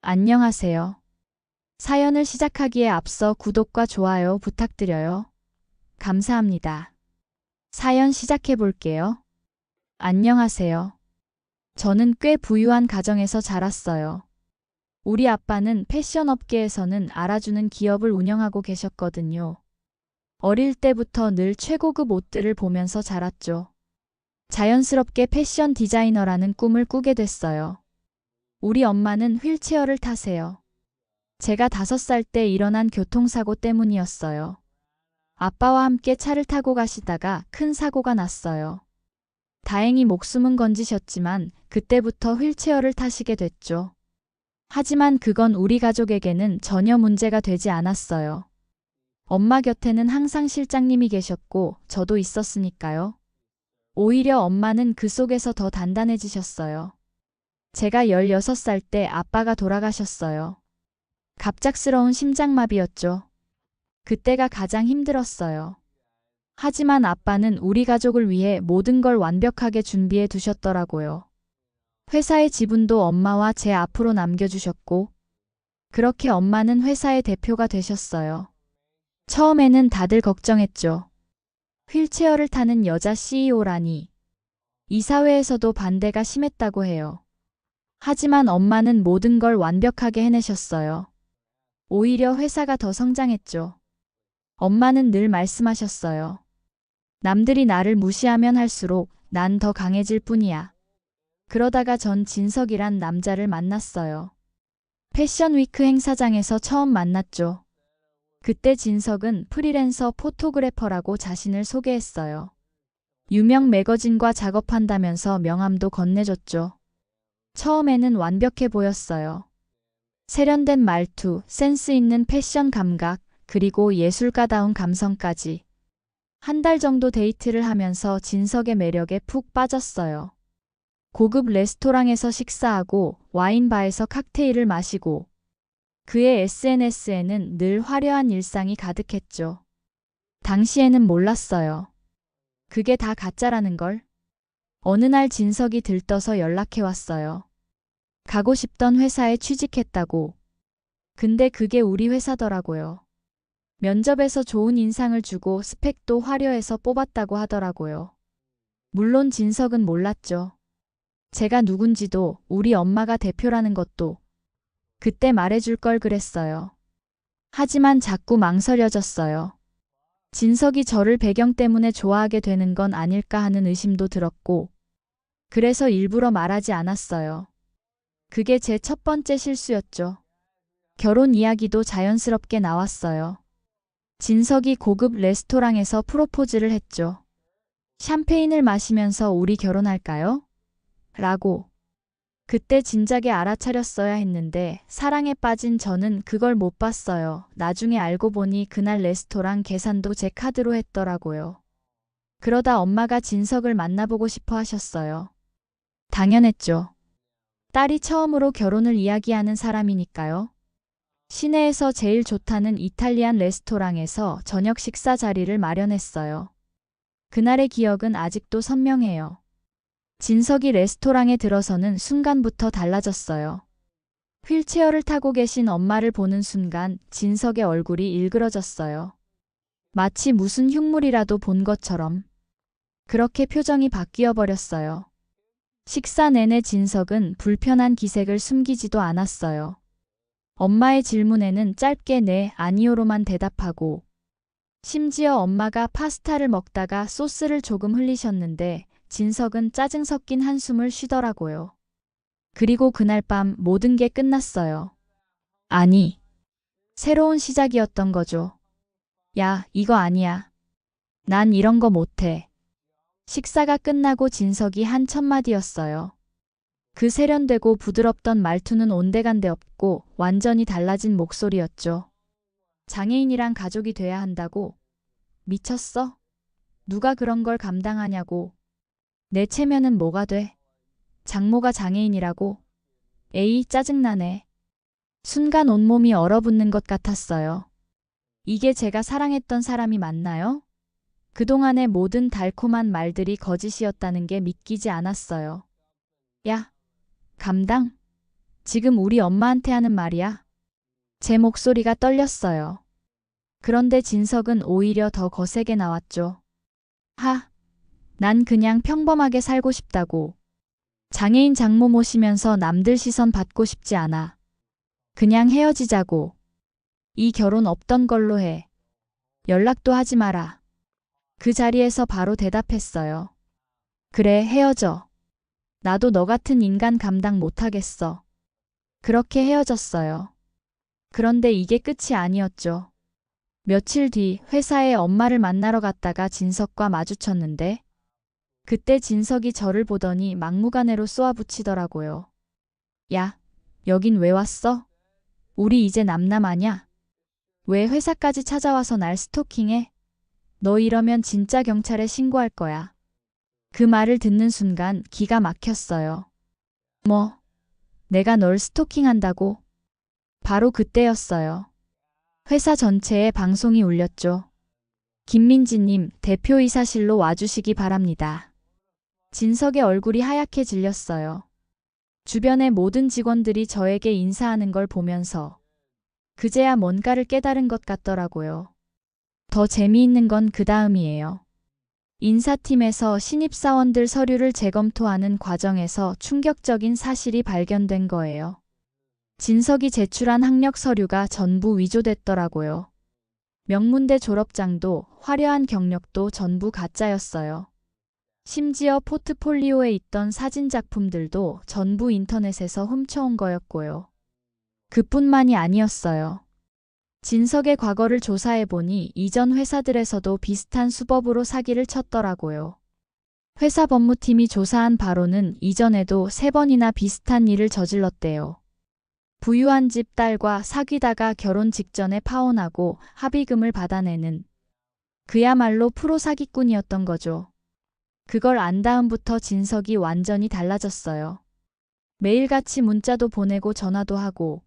안녕하세요. 사연을 시작하기에 앞서 구독과 좋아요 부탁드려요. 감사합니다. 사연 시작해 볼게요. 안녕하세요. 저는 꽤 부유한 가정에서 자랐어요. 우리 아빠는 패션 업계에서는 알아주는 기업을 운영하고 계셨거든요. 어릴 때부터 늘 최고급 옷들을 보면서 자랐죠. 자연스럽게 패션 디자이너라는 꿈을 꾸게 됐어요. 우리 엄마는 휠체어를 타세요. 제가 5살 때 일어난 교통사고 때문이었어요. 아빠와 함께 차를 타고 가시다가 큰 사고가 났어요. 다행히 목숨은 건지셨지만 그때부터 휠체어를 타시게 됐죠. 하지만 그건 우리 가족에게는 전혀 문제가 되지 않았어요. 엄마 곁에는 항상 실장님이 계셨고 저도 있었으니까요. 오히려 엄마는 그 속에서 더 단단해지셨어요. 제가 16살 때 아빠가 돌아가셨어요. 갑작스러운 심장마비였죠. 그때가 가장 힘들었어요. 하지만 아빠는 우리 가족을 위해 모든 걸 완벽하게 준비해 두셨더라고요. 회사의 지분도 엄마와 제 앞으로 남겨주셨고, 그렇게 엄마는 회사의 대표가 되셨어요. 처음에는 다들 걱정했죠. 휠체어를 타는 여자 CEO라니. 이사회에서도 반대가 심했다고 해요. 하지만 엄마는 모든 걸 완벽하게 해내셨어요. 오히려 회사가 더 성장했죠. 엄마는 늘 말씀하셨어요. 남들이 나를 무시하면 할수록 난 더 강해질 뿐이야. 그러다가 전 진석이란 남자를 만났어요. 패션 위크 행사장에서 처음 만났죠. 그때 진석은 프리랜서 포토그래퍼라고 자신을 소개했어요. 유명 매거진과 작업한다면서 명함도 건네줬죠. 처음에는 완벽해 보였어요. 세련된 말투, 센스 있는 패션 감각, 그리고 예술가다운 감성까지. 한 달 정도 데이트를 하면서 진석의 매력에 푹 빠졌어요. 고급 레스토랑에서 식사하고 와인바에서 칵테일을 마시고 그의 SNS에는 늘 화려한 일상이 가득했죠. 당시에는 몰랐어요. 그게 다 가짜라는 걸. 어느 날 진석이 들떠서 연락해 왔어요. 가고 싶던 회사에 취직했다고. 근데 그게 우리 회사더라고요. 면접에서 좋은 인상을 주고 스펙도 화려해서 뽑았다고 하더라고요. 물론 진석은 몰랐죠. 제가 누군지도 우리 엄마가 대표라는 것도 그때 말해줄 걸 그랬어요. 하지만 자꾸 망설여졌어요. 진석이 저를 배경 때문에 좋아하게 되는 건 아닐까 하는 의심도 들었고 그래서 일부러 말하지 않았어요. 그게 제 첫 번째 실수였죠. 결혼 이야기도 자연스럽게 나왔어요. 진석이 고급 레스토랑에서 프로포즈를 했죠. 샴페인을 마시면서 우리 결혼할까요? 라고. 그때 진작에 알아차렸어야 했는데 사랑에 빠진 저는 그걸 못 봤어요. 나중에 알고 보니 그날 레스토랑 계산도 제 카드로 했더라고요. 그러다 엄마가 진석을 만나보고 싶어 하셨어요. 당연했죠. 딸이 처음으로 결혼을 이야기하는 사람이니까요. 시내에서 제일 좋다는 이탈리안 레스토랑에서 저녁 식사 자리를 마련했어요. 그날의 기억은 아직도 선명해요. 진석이 레스토랑에 들어서는 순간부터 달라졌어요. 휠체어를 타고 계신 엄마를 보는 순간 진석의 얼굴이 일그러졌어요. 마치 무슨 흉물이라도 본 것처럼. 그렇게 표정이 바뀌어 버렸어요. 식사 내내 진석은 불편한 기색을 숨기지도 않았어요. 엄마의 질문에는 짧게 네, 아니요로만 대답하고 심지어 엄마가 파스타를 먹다가 소스를 조금 흘리셨는데 진석은 짜증 섞인 한숨을 쉬더라고요. 그리고 그날 밤 모든 게 끝났어요. 아니, 새로운 시작이었던 거죠. 야, 이거 아니야. 난 이런 거 못해. 식사가 끝나고 진석이 한 첫마디였어요. 그 세련되고 부드럽던 말투는 온데간데 없고 완전히 달라진 목소리였죠. 장애인이랑 가족이 돼야 한다고? 미쳤어? 누가 그런 걸 감당하냐고. 내 체면은 뭐가 돼? 장모가 장애인이라고? 에이, 짜증나네. 순간 온몸이 얼어붙는 것 같았어요. 이게 제가 사랑했던 사람이 맞나요? 그동안의 모든 달콤한 말들이 거짓이었다는 게 믿기지 않았어요. 야, 감당? 지금 우리 엄마한테 하는 말이야? 제 목소리가 떨렸어요. 그런데 진석은 오히려 더 거세게 나왔죠. 난 그냥 평범하게 살고 싶다고. 장애인 장모 모시면서 남들 시선 받고 싶지 않아. 그냥 헤어지자고. 이 결혼 없던 걸로 해. 연락도 하지 마라. 그 자리에서 바로 대답했어요. 그래, 헤어져. 나도 너 같은 인간 감당 못하겠어. 그렇게 헤어졌어요. 그런데 이게 끝이 아니었죠. 며칠 뒤 회사에 엄마를 만나러 갔다가 진석과 마주쳤는데 그때 진석이 저를 보더니 막무가내로 쏘아붙이더라고요. 야, 여긴 왜 왔어? 우리 이제 남남아냐? 왜 회사까지 찾아와서 날 스토킹해? 너 이러면 진짜 경찰에 신고할 거야. 그 말을 듣는 순간 기가 막혔어요. 뭐? 내가 널 스토킹한다고? 바로 그때였어요. 회사 전체에 방송이 울렸죠. 김민지님, 대표이사실로 와주시기 바랍니다. 진석의 얼굴이 하얗게 질렸어요. 주변의 모든 직원들이 저에게 인사하는 걸 보면서 그제야 뭔가를 깨달은 것 같더라고요. 더 재미있는 건 그 다음이에요. 인사팀에서 신입사원들 서류를 재검토하는 과정에서 충격적인 사실이 발견된 거예요. 진석이 제출한 학력 서류가 전부 위조됐더라고요. 명문대 졸업장도 화려한 경력도 전부 가짜였어요. 심지어 포트폴리오에 있던 사진 작품들도 전부 인터넷에서 훔쳐온 거였고요. 그뿐만이 아니었어요. 진석의 과거를 조사해보니 이전 회사들에서도 비슷한 수법으로 사기를 쳤더라고요. 회사 법무팀이 조사한 바로는 이전에도 3번이나 비슷한 일을 저질렀대요. 부유한 집 딸과 사귀다가 결혼 직전에 파혼하고 합의금을 받아내는 그야말로 프로 사기꾼이었던 거죠. 그걸 안 다음부터 진석이 완전히 달라졌어요. 매일같이 문자도 보내고 전화도 하고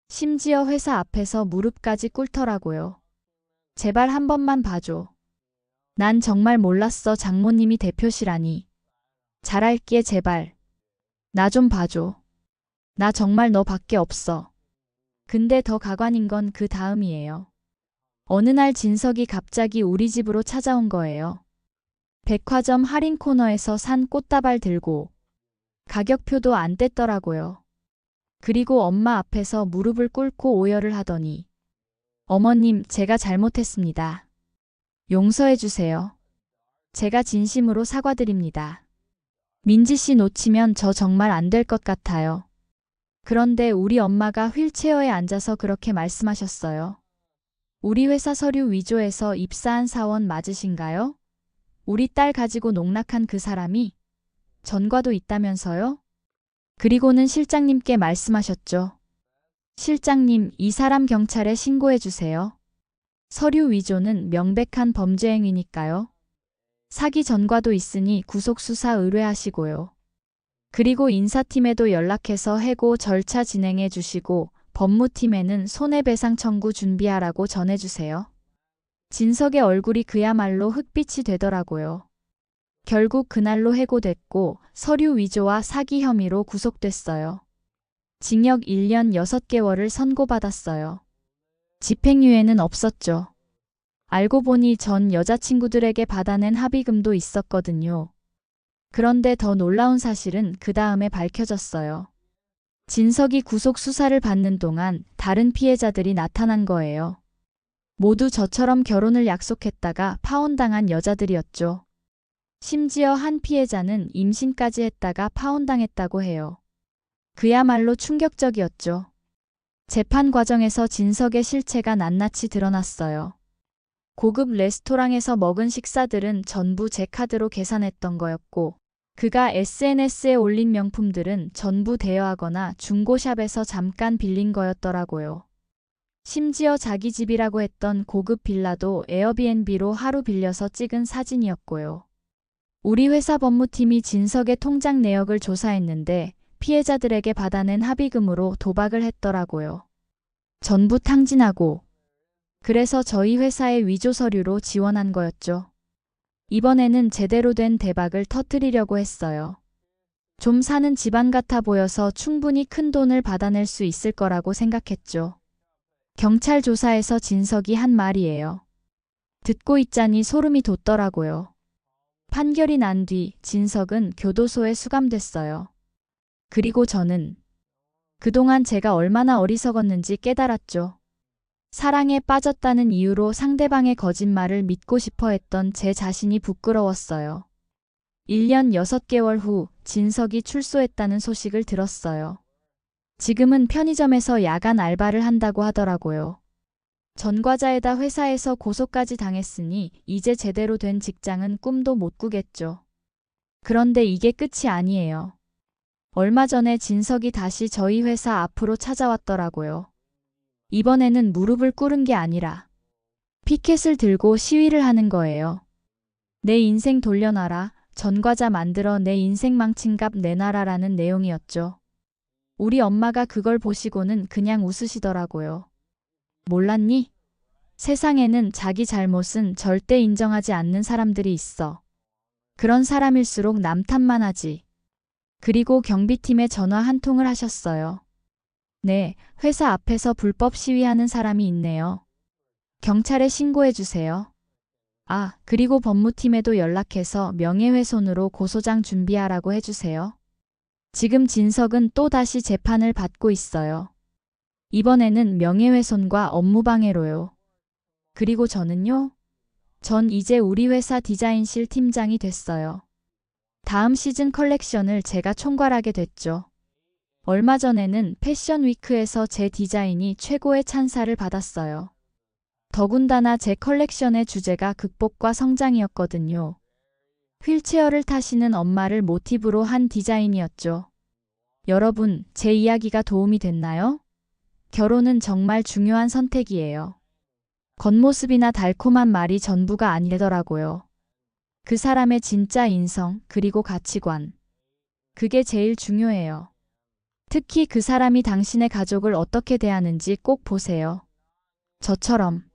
심지어 회사 앞에서 무릎까지 꿇더라고요. 제발 한 번만 봐줘. 난 정말 몰랐어. 장모님이 대표시라니. 잘할게 제발. 나 좀 봐줘. 나 정말 너밖에 없어. 근데 더 가관인 건 그 다음이에요. 어느 날 진석이 갑자기 우리 집으로 찾아온 거예요. 백화점 할인 코너에서 산 꽃다발 들고 가격표도 안 뗐더라고요. 그리고 엄마 앞에서 무릎을 꿇고 오열을 하더니 어머님, 제가 잘못했습니다. 용서해 주세요. 제가 진심으로 사과드립니다. 민지 씨 놓치면 저 정말 안 될 것 같아요. 그런데 우리 엄마가 휠체어에 앉아서 그렇게 말씀하셨어요. 우리 회사 서류 위조해서 입사한 사원 맞으신가요? 우리 딸 가지고 농락한 그 사람이 전과도 있다면서요? 그리고는 실장님께 말씀하셨죠. 실장님, 이 사람 경찰에 신고해 주세요. 서류 위조는 명백한 범죄 행위니까요. 사기 전과도 있으니 구속 수사 의뢰하시고요. 그리고 인사팀에도 연락해서 해고 절차 진행해 주시고 법무팀에는 손해배상 청구 준비하라고 전해주세요. 진석의 얼굴이 그야말로 흑빛이 되더라고요. 결국 그날로 해고됐고 서류 위조와 사기 혐의로 구속됐어요. 징역 1년 6개월을 선고받았어요. 집행유예는 없었죠. 알고 보니 전 여자친구들에게 받아낸 합의금도 있었거든요. 그런데 더 놀라운 사실은 그 다음에 밝혀졌어요. 진석이 구속 수사를 받는 동안 다른 피해자들이 나타난 거예요. 모두 저처럼 결혼을 약속했다가 파혼당한 여자들이었죠. 심지어 한 피해자는 임신까지 했다가 파혼당했다고 해요. 그야말로 충격적이었죠. 재판 과정에서 진석의 실체가 낱낱이 드러났어요. 고급 레스토랑에서 먹은 식사들은 전부 제 카드로 계산했던 거였고 그가 SNS에 올린 명품들은 전부 대여하거나 중고샵에서 잠깐 빌린 거였더라고요. 심지어 자기 집이라고 했던 고급 빌라도 에어비앤비로 하루 빌려서 찍은 사진이었고요. 우리 회사 법무팀이 진석의 통장 내역을 조사했는데 피해자들에게 받아낸 합의금으로 도박을 했더라고요. 전부 탕진하고 그래서 저희 회사의 위조 서류로 지원한 거였죠. 이번에는 제대로 된 대박을 터뜨리려고 했어요. 좀 사는 집안 같아 보여서 충분히 큰 돈을 받아낼 수 있을 거라고 생각했죠. 경찰 조사에서 진석이 한 말이에요. 듣고 있자니 소름이 돋더라고요. 판결이 난 뒤 진석은 교도소에 수감됐어요. 그리고 저는 그동안 제가 얼마나 어리석었는지 깨달았죠. 사랑에 빠졌다는 이유로 상대방의 거짓말을 믿고 싶어 했던 제 자신이 부끄러웠어요. 1년 6개월 후 진석이 출소했다는 소식을 들었어요. 지금은 편의점에서 야간 알바를 한다고 하더라고요. 전과자에다 회사에서 고소까지 당했으니 이제 제대로 된 직장은 꿈도 못 꾸겠죠. 그런데 이게 끝이 아니에요. 얼마 전에 진석이 다시 저희 회사 앞으로 찾아왔더라고요. 이번에는 무릎을 꿇은 게 아니라 피켓을 들고 시위를 하는 거예요. 내 인생 돌려놔라. 전과자 만들어 내 인생 망친 값 내놔라라는 내용이었죠. 우리 엄마가 그걸 보시고는 그냥 웃으시더라고요. 몰랐니? 세상에는 자기 잘못은 절대 인정하지 않는 사람들이 있어. 그런 사람일수록 남 탓만 하지. 그리고 경비팀에 전화 한 통을 하셨어요. 네, 회사 앞에서 불법 시위하는 사람이 있네요. 경찰에 신고해 주세요. 아, 그리고 법무팀에도 연락해서 명예훼손으로 고소장 준비하라고 해주세요. 지금 진석은 또 다시 재판을 받고 있어요. 이번에는 명예훼손과 업무방해로요. 그리고 저는요? 전 이제 우리 회사 디자인실 팀장이 됐어요. 다음 시즌 컬렉션을 제가 총괄하게 됐죠. 얼마 전에는 패션 위크에서 제 디자인이 최고의 찬사를 받았어요. 더군다나 제 컬렉션의 주제가 극복과 성장이었거든요. 휠체어를 타시는 엄마를 모티브로 한 디자인이었죠. 여러분, 제 이야기가 도움이 됐나요? 결혼은 정말 중요한 선택이에요. 겉모습이나 달콤한 말이 전부가 아니더라고요. 그 사람의 진짜 인성, 그리고 가치관. 그게 제일 중요해요. 특히 그 사람이 당신의 가족을 어떻게 대하는지 꼭 보세요. 저처럼.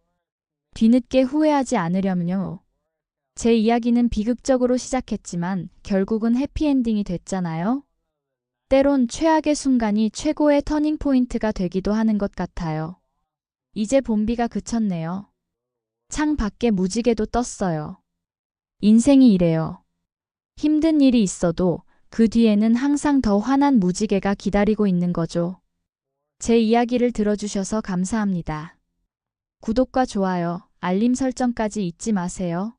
뒤늦게 후회하지 않으려면요. 제 이야기는 비극적으로 시작했지만 결국은 해피엔딩이 됐잖아요. 때론 최악의 순간이 최고의 터닝포인트가 되기도 하는 것 같아요. 이제 봄비가 그쳤네요. 창 밖에 무지개도 떴어요. 인생이 이래요. 힘든 일이 있어도 그 뒤에는 항상 더 환한 무지개가 기다리고 있는 거죠. 제 이야기를 들어주셔서 감사합니다. 구독과 좋아요, 알림 설정까지 잊지 마세요.